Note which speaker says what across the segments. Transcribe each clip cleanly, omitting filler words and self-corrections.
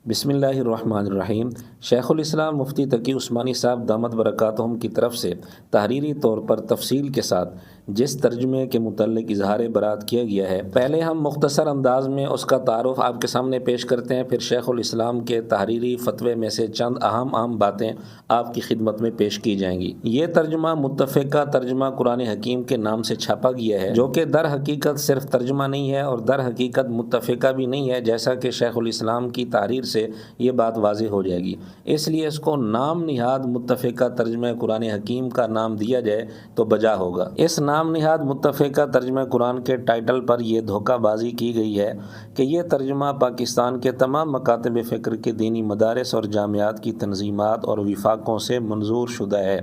Speaker 1: بسم اللہ الرحمن الرحیم۔ شیخ الاسلام مفتی تقی عثمانی صاحب دامت برکاتہم کی طرف سے تحریری طور پر تفصیل کے ساتھ جس ترجمے کے متعلق اظہار برات کیا گیا ہے، پہلے ہم مختصر انداز میں اس کا تعارف آپ کے سامنے پیش کرتے ہیں، پھر شیخ الاسلام کے تحریری فتوے میں سے چند اہم باتیں آپ کی خدمت میں پیش کی جائیں گی۔ یہ ترجمہ متفقہ ترجمہ قرآن حکیم کے نام سے چھاپا گیا ہے، جو کہ در حقیقت صرف ترجمہ نہیں ہے اور در حقیقت متفقہ بھی نہیں ہے، جیسا کہ شیخ الاسلام کی تحریر سے یہ بات واضح ہو جائے گی۔ اس لیے اس کو نام نہاد متفقہ ترجمہ قرآن حکیم کا نام دیا جائے تو بجا ہوگا۔ اس نام نہاد متفقہ ترجمہ قرآن کے ٹائٹل پر یہ دھوکہ بازی کی گئی ہے کہ یہ ترجمہ پاکستان کے تمام مکاتب فکر کے دینی مدارس اور جامعات کی تنظیمات اور وفاقوں سے منظور شدہ ہے،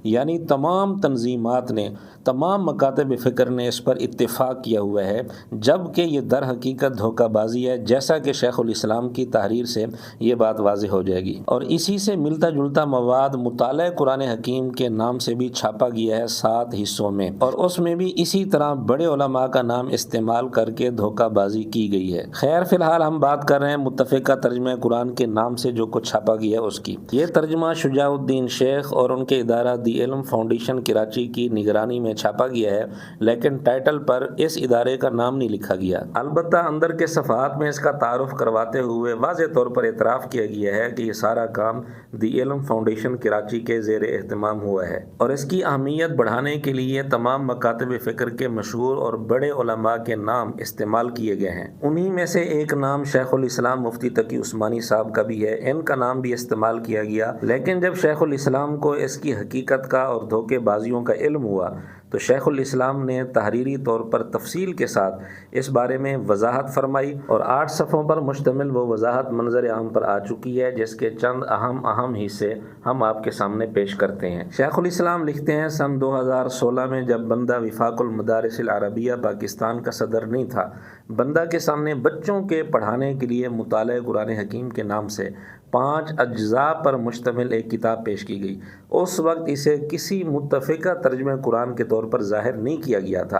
Speaker 1: یعنی تمام تنظیمات نے، تمام مکاتب فکر نے اس پر اتفاق کیا ہوا ہے، جبکہ یہ در حقیقت دھوکہ بازی ہے، جیسا کہ شیخ الاسلام کی تحریر سے یہ بات واضح ہو جائے گی۔ اور اسی سے ملتا جلتا مواد مطالعہ قرآن حکیم کے نام سے بھی چھاپا گیا ہے 7 حصوں میں، اور اس میں بھی اسی طرح بڑے علماء کا نام استعمال کر کے دھوکہ بازی کی گئی ہے۔ خیر، فی الحال ہم بات کر رہے ہیں متفقہ ترجمہ قرآن کے نام سے جو کچھ چھاپا گیا ہے اس کی۔ یہ ترجمہ شجاع الدین شیخ اور ان کے ادارہ دی علم فاؤنڈیشن کراچی کی نگرانی میں چھاپا گیا ہے، لیکن ٹائٹل پر اس ادارے کا نام نہیں لکھا گیا۔ البتہ اندر کے صفحات میں اس کا تعارف کرواتے ہوئے واضح طور پر اعتراف کیا گیا ہے کہ یہ سارا کام دی علم فاؤنڈیشن کراچی کے زیر اہتمام ہوا ہے، اور اس کی اہمیت بڑھانے کے لیے تمام مکاتب فکر کے مشہور اور بڑے علماء کے نام استعمال کیے گئے ہیں۔ انہی میں سے ایک نام شیخ الاسلام مفتی تقی عثمانی صاحب کا بھی ہے، ان کا نام بھی استعمال کیا گیا، لیکن جب شیخ الاسلام کو اس کی حقیقت کا اور دھوکے بازیوں کا علم ہوا تو شیخ الاسلام نے تحریری طور پر تفصیل کے ساتھ اس بارے میں وضاحت فرمائی، اور 8 صفحوں پر مشتمل وہ وضاحت منظر عام پر آ چکی ہے، جس کے چند اہم حصے ہم آپ کے سامنے پیش کرتے ہیں۔ شیخ الاسلام لکھتے ہیں، سن 2016 میں جب بندہ وفاق المدارس العربیہ پاکستان کا صدر نہیں تھا، بندہ کے سامنے بچوں کے پڑھانے کے لیے مطالعہ قرآن حکیم کے نام سے 5 اجزاء پر مشتمل ایک کتاب پیش کی گئی۔ اس وقت اسے کسی متفقہ ترجمہ قرآن کے طور پر ظاہر نہیں کیا گیا تھا،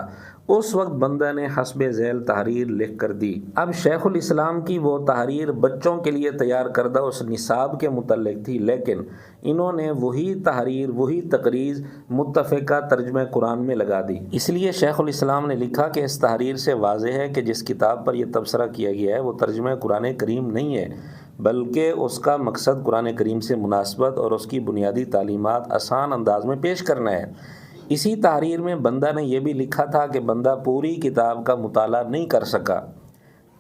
Speaker 1: اس وقت بندہ نے حسب ذیل تحریر لکھ کر دی۔ اب شیخ الاسلام کی وہ تحریر بچوں کے لیے تیار کردہ اس نصاب کے متعلق تھی، لیکن انہوں نے وہی تحریر، وہی تقریض متفقہ ترجمہ قرآن میں لگا دی۔ اس لیے شیخ الاسلام نے لکھا کہ اس تحریر سے واضح ہے کہ جس کتاب پر یہ تبصرہ کیا گیا ہے وہ ترجمہ قرآن کریم نہیں ہے، بلکہ اس کا مقصد قرآن کریم سے مناسبت اور اس کی بنیادی تعلیمات آسان انداز میں پیش کرنا ہے۔ اسی تحریر میں بندہ نے یہ بھی لکھا تھا کہ بندہ پوری کتاب کا مطالعہ نہیں کر سکا۔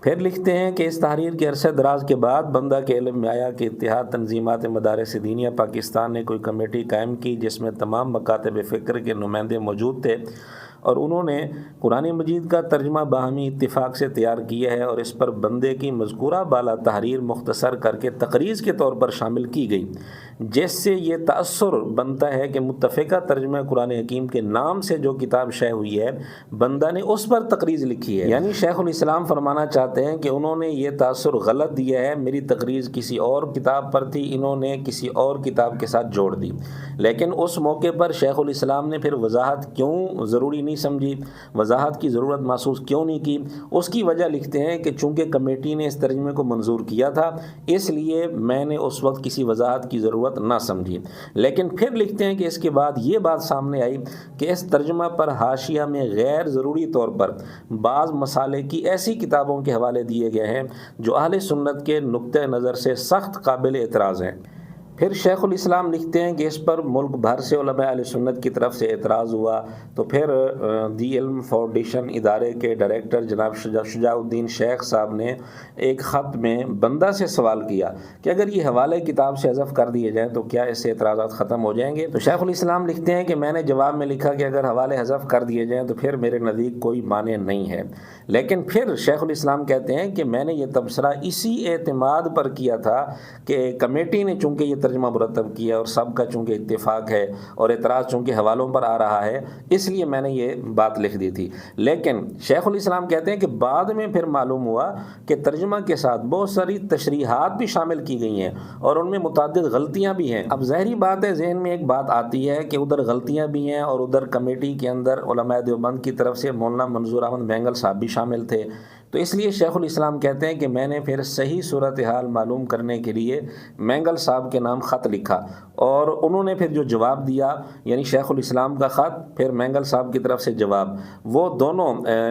Speaker 1: پھر لکھتے ہیں کہ اس تحریر کے عرصہ دراز کے بعد بندہ کے علم میں آیا کہ اتحاد تنظیمات مدارس دینیہ پاکستان نے کوئی کمیٹی قائم کی جس میں تمام مکاتب فکر کے نمائندے موجود تھے، اور انہوں نے قرآن مجید کا ترجمہ باہمی اتفاق سے تیار کیا ہے، اور اس پر بندے کی مذکورہ بالا تحریر مختصر کر کے تقریض کے طور پر شامل کی گئی، جس سے یہ تأثر بنتا ہے کہ متفقہ ترجمہ قرآن حکیم کے نام سے جو کتاب شائع ہوئی ہے، بندہ نے اس پر تقریض لکھی ہے۔ یعنی شیخ الاسلام فرمانا چاہتے ہیں کہ انہوں نے یہ تأثر غلط دیا ہے، میری تقریض کسی اور کتاب پر تھی، انہوں نے کسی اور کتاب کے ساتھ جوڑ دی۔ لیکن اس موقع پر شیخ الاسلام نے پھر وضاحت کیوں ضروری نہیں سمجھی، وضاحت کی ضرورت محسوس کیوں نہیں کی؟ اس کی وجہ لکھتے ہیں کہ چونکہ کمیٹی نے اس ترجمے کو منظور کیا تھا، اس لیے میں نے اس وقت کسی وضاحت کی ضرورت نہ سمجھی۔ لیکن پھر لکھتے ہیں کہ اس کے بعد یہ بات سامنے آئی کہ اس ترجمہ پر حاشیہ میں غیر ضروری طور پر بعض مسالے کی ایسی کتابوں کے حوالے دیے گئے ہیں جو اہل سنت کے نقطہ نظر سے سخت قابل اعتراض ہیں۔ پھر شیخ الاسلام لکھتے ہیں کہ اس پر ملک بھر سے علماء اہل سنت کی طرف سے اعتراض ہوا، تو پھر دی علم فاؤنڈیشن ادارے کے ڈائریکٹر جناب شجاع الدین شیخ صاحب نے ایک خط میں بندہ سے سوال کیا کہ اگر یہ حوالے کتاب سے حذف کر دیے جائیں تو کیا اس سے اعتراضات ختم ہو جائیں گے؟ تو شیخ الاسلام لکھتے ہیں کہ میں نے جواب میں لکھا کہ اگر حوالے حذف کر دیے جائیں تو پھر میرے نزدیک کوئی معنی نہیں ہے، لیکن پھر شیخ الاسلام کہتے ہیں کہ میں نے یہ تبصرہ اسی اعتماد پر کیا تھا کہ کمیٹی نے چونکہ یہ ترجمہ مرتب کیا اور سب کا چونکہ اتفاق ہے اور اعتراض چونکہ حوالوں پر آ رہا ہے، اس لیے میں نے یہ بات لکھ دی تھی۔ لیکن شیخ الاسلام کہتے ہیں کہ بعد میں پھر معلوم ہوا کہ ترجمہ کے ساتھ بہت ساری تشریحات بھی شامل کی گئی ہیں اور ان میں متعدد غلطیاں بھی ہیں۔ اب ظاہری بات ہے، ذہن میں ایک بات آتی ہے کہ ادھر غلطیاں بھی ہیں اور ادھر کمیٹی کے اندر علماء دیوبند کی طرف سے مولانا منظور احمد مینگل صاحب بھی شامل تھے، تو اس لیے شیخ الاسلام کہتے ہیں کہ میں نے پھر صحیح صورتحال معلوم کرنے کے لیے مینگل صاحب کے نام خط لکھا، اور انہوں نے پھر جو جواب دیا، یعنی شیخ الاسلام کا خط پھر مینگل صاحب کی طرف سے جواب، وہ دونوں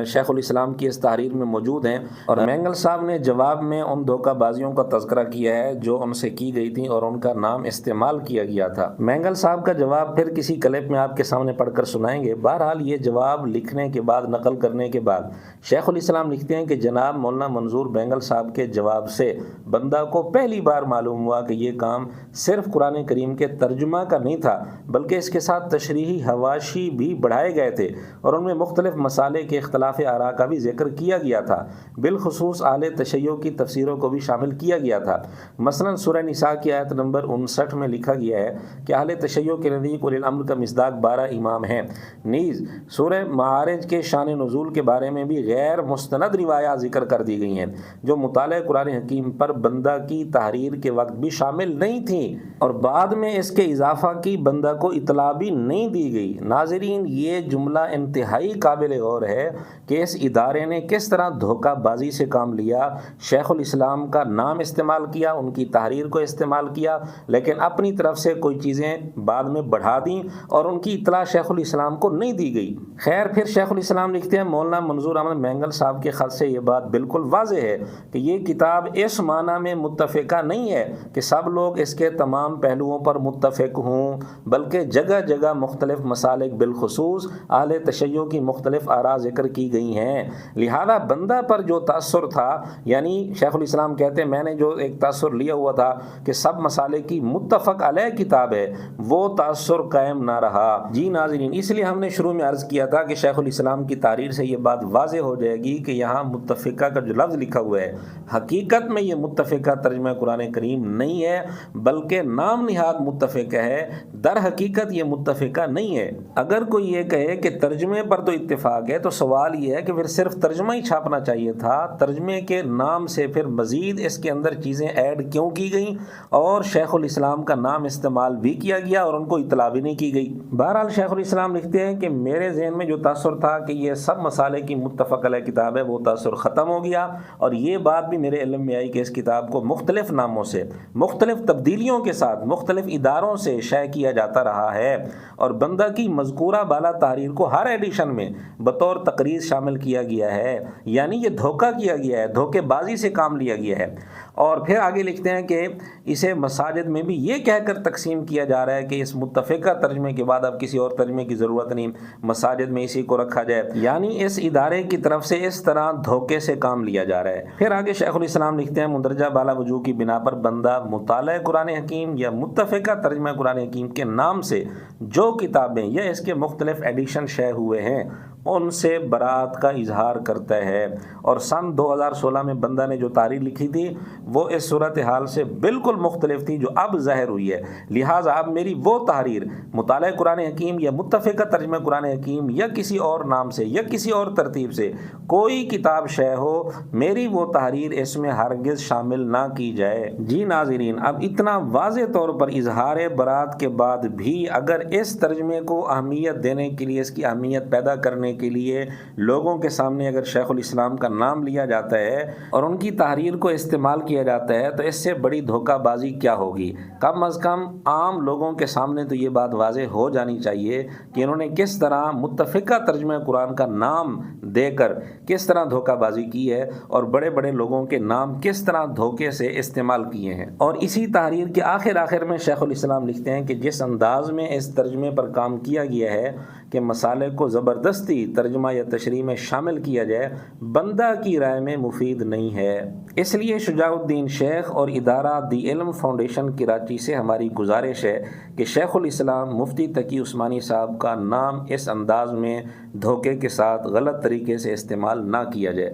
Speaker 1: شیخ الاسلام کی اس تحریر میں موجود ہیں، اور مینگل صاحب نے جواب میں ان دھوکہ بازیوں کا تذکرہ کیا ہے جو ان سے کی گئی تھیں اور ان کا نام استعمال کیا گیا تھا۔ مینگل صاحب کا جواب پھر کسی کلپ میں آپ کے سامنے پڑھ کر سنائیں گے۔ بہرحال یہ جواب لکھنے کے بعد، نقل کرنے کے بعد، شیخ الاسلام لکھتے ہیں کہ جناب مولانا منظور بینگل صاحب کے جواب سے بندہ کو پہلی بار معلوم ہوا کہ یہ کام صرف قرآن کریم کے ترجمہ کا نہیں تھا، بلکہ اس کے ساتھ تشریحی حواشی بھی بڑھائے گئے تھے اور ان میں مختلف مسالے کے اختلاف آراء کا بھی ذکر کیا گیا تھا، بالخصوص اہل تشیع کی تفسیروں کو بھی شامل کیا گیا تھا۔ مثلا سورہ نساء کی آیت نمبر 59 میں لکھا گیا ہے کہ اہل تشیع کے نزدیک اولی الامر کا مصداق 12 امام ہیں۔ نیز سورہ معارج کے شان نزول کے بارے میں بھی غیر مستند روایات ذکر کر دی گئی ہیں جو مطالعہ قرآن حکیم پر بندہ کی تحریر کے وقت بھی شامل نہیں تھیں، اور بعد میں اس کے اضافہ کی بندہ کو اطلاع بھی نہیں دی گئی۔ ناظرین، یہ جملہ انتہائی قابل غور ہے کہ اس ادارے نے کس طرح دھوکہ بازی سے کام لیا، شیخ الاسلام کا نام استعمال کیا، ان کی تحریر کو استعمال کیا، لیکن اپنی طرف سے کوئی چیزیں بعد میں بڑھا دیں اور ان کی اطلاع شیخ الاسلام کو نہیں دی گئی۔ خیر، پھر شیخ الاسلام لکھتے ہیں مولانا منظور احمد مینگل صاحب کے خط سے یہ بات بالکل واضح ہے کہ یہ کتاب اس معنی میں متفقہ نہیں ہے کہ سب لوگ اس کے تمام پہلوؤں پر متفق ہوں، بلکہ جگہ جگہ مختلف مسالک بالخصوص اہل تشیع کی مختلف آراء ذکر کی گئی ہیں۔ لہذا بندہ پر جو تاثر تھا، یعنی شیخ الاسلام کہتے ہیں میں نے جو ایک تاثر لیا ہوا تھا کہ سب مسالے کی متفق علیہ کتاب ہے، وہ تاثر قائم نہ رہا۔ جی ناظرین، اس لیے ہم نے شروع میں عرض کیا تھا کہ شیخ الاسلام کی تحریر سے یہ بات واضح ہو جائے گی کہ یہاں متفقہ کا جو لفظ لکھا ہوا ہے حقیقت میں یہ متفقہ ترجمہ قرآن کریم نہیں ہے، بلکہ نام نہاد متفقہ ہے، در حقیقت یہ متفقہ نہیں ہے۔ اگر کوئی یہ کہے کہ ترجمے پر تو اتفاق ہے تو سوال یہ ہے کہ پھر صرف ترجمہ ہی چھاپنا چاہیے تھا، ترجمے کے نام سے پھر مزید اس کے اندر چیزیں ایڈ کیوں کی گئیں اور شیخ الاسلام کا نام استعمال بھی کیا گیا اور ان کو اطلاع بھی نہیں کی گئی۔ بہرحال شیخ الاسلام لکھتے ہیں کہ میرے ذہن میں جو تاثر تھا کہ یہ سب مسالے کی متفق علیہ کتاب ہے، وہ تاثر ختم ہو گیا، اور یہ بات بھی میرے علم میں آئی کہ اس کتاب کو مختلف ناموں سے، مختلف تبدیلیوں کے ساتھ، مختلف اداروں سے شائع کیا جاتا رہا ہے، اور بندہ کی مذکورہ بالا تحریر کو ہر ایڈیشن میں بطور تقریر شامل کیا گیا ہے، یعنی یہ دھوکہ کیا گیا ہے، دھوکے بازی سے کام لیا گیا ہے۔ اور پھر آگے لکھتے ہیں کہ اسے مساجد میں بھی یہ کہہ کر تقسیم کیا جا رہا ہے کہ اس متفقہ ترجمے کے بعد اب کسی اور ترجمے کی ضرورت نہیں، مساجد میں اسی کو رکھا جائے، یعنی اس ادارے کی طرف سے اس طرح دھوکے سے کام لیا جا رہا ہے۔ پھر آگے شیخ الاسلام لکھتے ہیں مندرجہ بالا وجوہ کی بنا پر بندہ مطالعہ قرآن حکیم یا متفقہ ترجمہ قرآن حکیم کے نام سے جو کتابیں یا اس کے مختلف ایڈیشن شائع ہوئے ہیں ان سے برات کا اظہار کرتا ہے، اور سن 2016 میں بندہ نے جو تحریر لکھی تھی وہ اس صورتحال سے بالکل مختلف تھی جو اب ظاہر ہوئی ہے۔ لہٰذا اب میری وہ تحریر مطالعہ قرآن حکیم یا متفقہ ترجمہ قرآن حکیم یا کسی اور نام سے یا کسی اور ترتیب سے کوئی کتاب شائع ہو، میری وہ تحریر اس میں ہرگز شامل نہ کی جائے۔ جی ناظرین، اب اتنا واضح طور پر اظہار برات کے بعد بھی اگر اس ترجمے کو اہمیت دینے کے لیے، اس کی اہمیت پیدا کرنے کے لیے لوگوں کے سامنے اگر شیخ الاسلام کا نام لیا جاتا ہے اور ان کی تحریر کو استعمال کیا جاتا ہے تو اس سے بڑی دھوکہ بازی کیا ہوگی؟ کم از کم عام لوگوں کے سامنے تو یہ بات واضح ہو جانی چاہیے کہ انہوں نے کس طرح متفقہ ترجمہ قرآن کا نام دے کر کس طرح دھوکہ بازی کی ہے اور بڑے بڑے لوگوں کے نام کس طرح دھوکے سے استعمال کیے ہیں۔ اور اسی تحریر کے آخر میں شیخ الاسلام لکھتے ہیں کہ جس انداز میں اس ترجمے پر کام کیا گیا ہے کہ مسالے کو زبردستی ترجمہ یا تشریح میں شامل کیا جائے، بندہ کی رائے میں مفید نہیں ہے۔ اس لیے شجاع الدین شیخ اور ادارہ دی علم فاؤنڈیشن کراچی سے ہماری گزارش ہے کہ شیخ الاسلام مفتی تقی عثمانی صاحب کا نام اس انداز میں دھوکے کے ساتھ غلط طریقے سے استعمال نہ کیا جائے۔